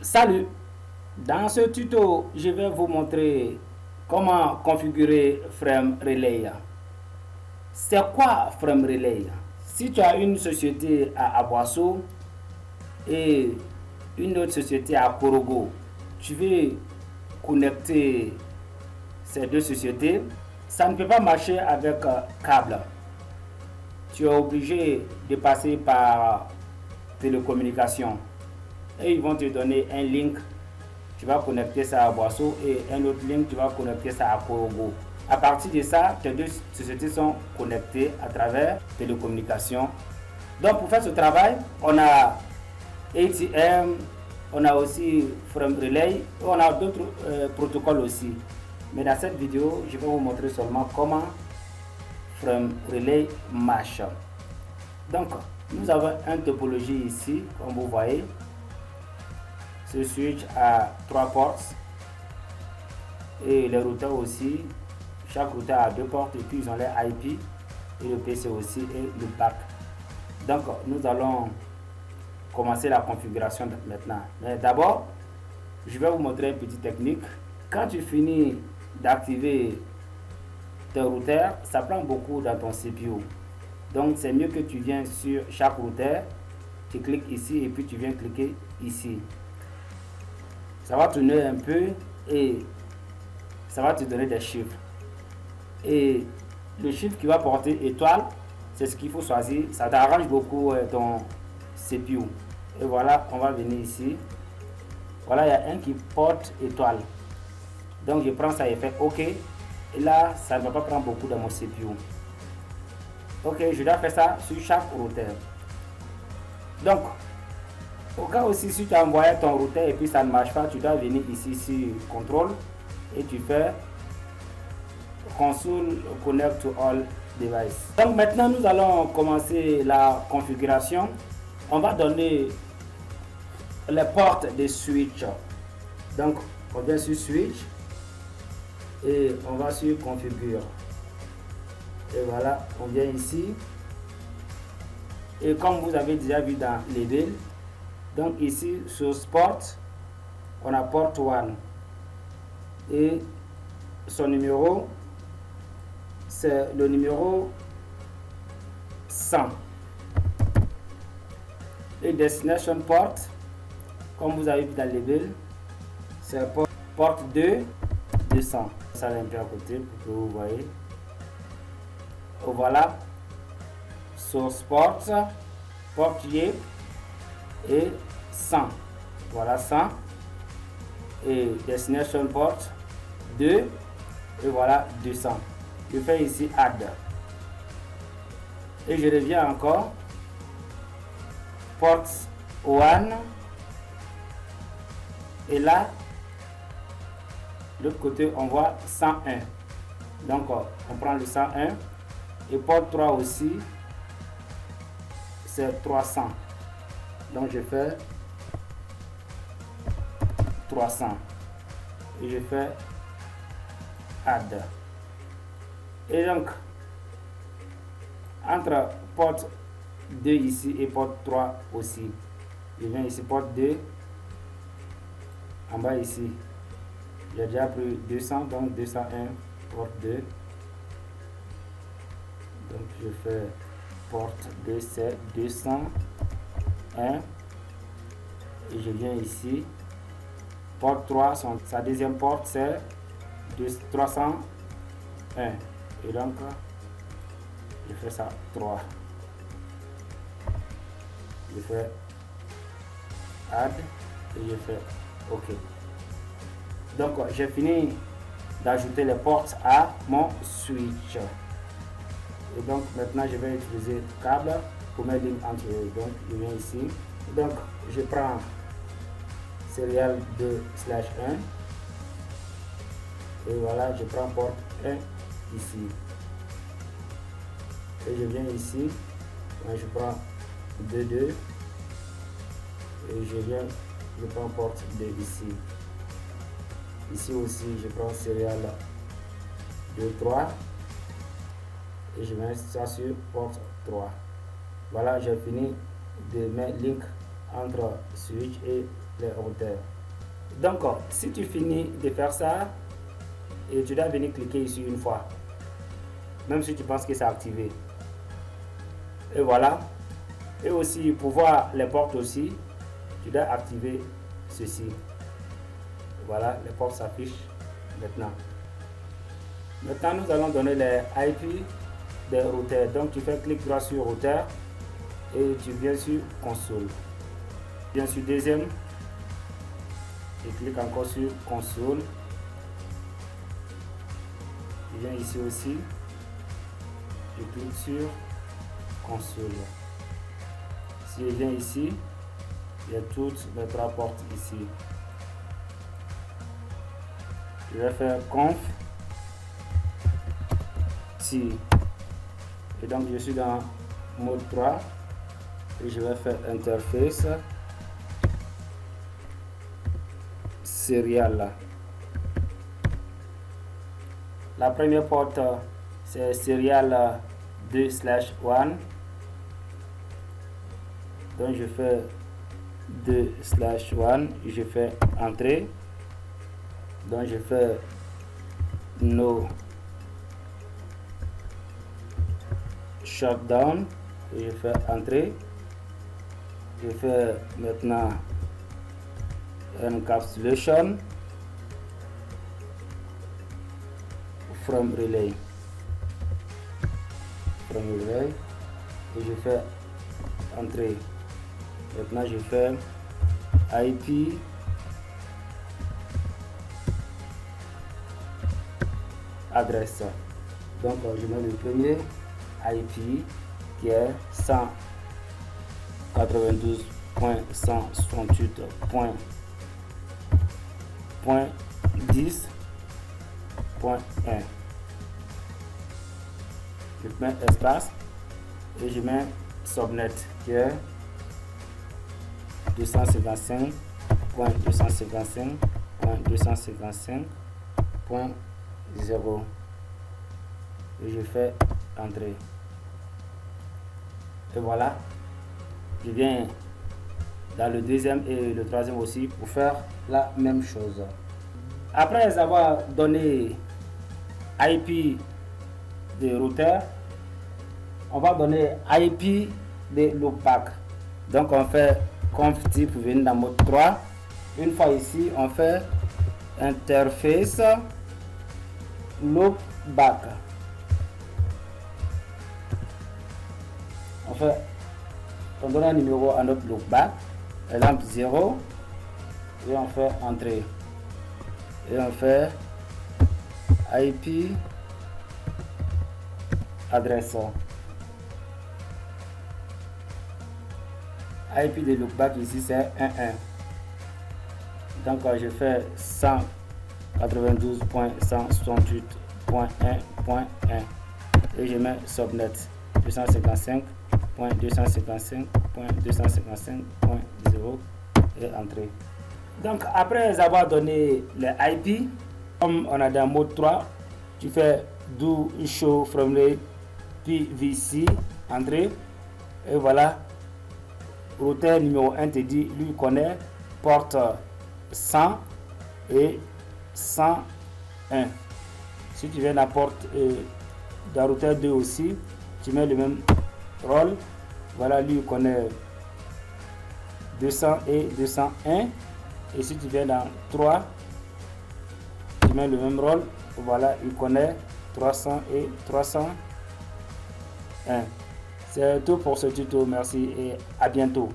Salut! Dans ce tuto, je vais vous montrer comment configurer Frame Relay. C'est quoi Frame Relay? Si tu as une société à Aboisseau et une autre société à Korogo, tu veux connecter ces deux sociétés, ça ne peut pas marcher avec câble. Tu es obligé de passer par télécommunication et ils vont te donner un link. Tu vas connecter ça à Boisseau et un autre link, tu vas connecter ça à Korogo. À partir de ça, tes deux sociétés sont connectées à travers télécommunications. Donc pour faire ce travail, on a ATM, on a aussi Frame Relay et on a d'autres protocoles aussi. Mais dans cette vidéo, je vais vous montrer seulement comment Frame Relay marche. Donc nous avons une topologie ici, comme vous voyez. Ce switch a 3 portes et les routeurs aussi. Chaque routeur a 2 portes et puis ils ont les IP et le PC aussi et le back. Donc nous allons commencer la configuration maintenant. Mais d'abord, je vais vous montrer une petite technique. Quand tu finis d'activer tes routeurs, ça prend beaucoup dans ton CPU. Donc c'est mieux que tu viens sur chaque routeur, tu cliques ici et puis tu viens cliquer ici. Ça va tourner un peu et ça va te donner des chiffres. Et le chiffre qui va porter étoile, c'est ce qu'il faut choisir. Ça t'arrange beaucoup ton CPU. Et voilà, on va venir ici. Voilà, il y a un qui porte étoile. Donc je prends ça et fais OK. Et là, ça ne va pas prendre beaucoup dans mon CPU. OK, je dois faire ça sur chaque routeur. Donc, au cas aussi, si tu as envoyé ton routeur et puis ça ne marche pas, tu dois venir ici sur contrôle et tu fais console connect to all devices. Donc maintenant nous allons commencer la configuration. On va donner les portes des switch. Donc on vient sur switch et on va sur configure. Et voilà, on vient ici. Et comme vous avez déjà vu dans les labels, donc ici sur Sport, on a port 1 et son numéro, c'est le numéro 100. Et Destination Port, comme vous avez vu dans le label, c'est port 2 200. Ça vient un peu à côté pour que vous voyez. Et voilà, sur Sport, port Y et 100. Voilà 100 et Destination Port 2 et voilà 200. Je fais ici Add et je reviens encore Port 1 et là de l'autre côté on voit 101. Donc on prend le 101 et port 3 aussi c'est 300. Donc je fais 300 et je fais Add. Et donc entre porte 2 ici et porte 3 aussi, je viens ici porte 2 en bas ici, j'ai déjà pris 200 donc 201 porte 2, donc je fais porte 2 c'est 201 et je viens ici porte 3, sa deuxième porte c'est 301 et donc je fais ça 3, je fais Add et je fais OK. Donc j'ai fini d'ajouter les portes à mon switch et donc maintenant je vais utiliser le câble pour mettre lignes entre eux. Donc je viens ici, donc je prends serial 2/1 et voilà, je prends porte 1 ici et je viens ici, je prends 2 et je prends porte 2 ici. Ici aussi je prends serial 2/3 et je mets ça sur porte 3. Voilà, j'ai fini de mettre link entre switch et les routeurs. Donc, si tu finis de faire ça, et tu dois venir cliquer ici une fois, même si tu penses que c'est activé. Et voilà. Et aussi, pour voir les portes aussi, tu dois activer ceci. Voilà, les portes s'affichent maintenant. Maintenant, nous allons donner les IP des routeurs. Donc, tu fais clic droit sur routeur et tu viens sur console. Tu viens sur deuxième. Tu cliques encore sur console. Tu viens ici aussi. Tu cliques sur console. Si je viens ici, il y a toutes les trois portes ici. Je vais faire conf si. Et donc je suis dans mode 3 et je vais faire interface serial. La première porte c'est serial 2/1. Donc je fais 2/1, je fais entrée. Donc je fais no shutdown et je fais entrée. Je fais maintenant encapsulation from relay et je fais entrée. Maintenant je fais IP adresse. Donc je mets le premier IP qui est 192.168.10.1. Je mets espace et je mets subnet qui est 255.255.255.0 et je fais entrer. Et voilà, je viens dans le deuxième et le troisième aussi pour faire la même chose. Après avoir donné IP de routeur, on va donner IP de loopback. Donc on fait conf type pour venir dans mode 3. Une fois ici, on fait interface loopback. On donne un numéro à notre loopback, exemple 0, et on fait entrée. Et on fait IP adresse. IP de loopback ici c'est 11. Donc je fais 192.168.1.1 et je mets subnet 255.255.255.0 et entrée. Donc après avoir donné les IP, comme on a dans mode 3, tu fais do show from the PVC entrée et voilà. Routeur numéro 1 te dit, lui connaît porte 100 et 101. Si tu viens à la porte d'un routeur 2 aussi, tu mets le même rôle. Voilà, lui connaît 200 et 201. Et si tu viens dans 3, tu mets le même rôle. Voilà, il connaît 300 et 301. C'est tout pour ce tuto, merci et à bientôt.